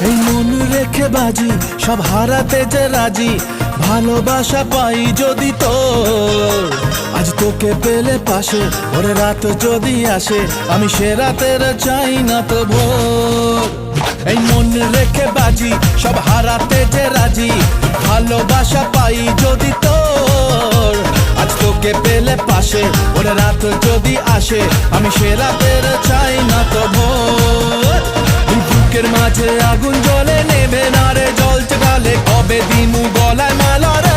এই মন রেখে বাজি সব হারাতে যে রাজি, ভালোবাসা পাই যদি তোর। আজ তোকে পেলে পাশে ওরে রাত যদি আসে, আমি সে রাতের চাই না তো ভোর। এই মন রেখে বাজি সব হারাতে যে রাজি, ভালোবাসা পাই যদি তোর। আজ তোকে পেলে পাশে ওরে রাত যদি আসে, আমি সে রাতের চাই না তো ভোর। বুকের মাঝে আগুন জ্বলে নেবে না রে জল গালে, কবে দিমু গলায় মালা।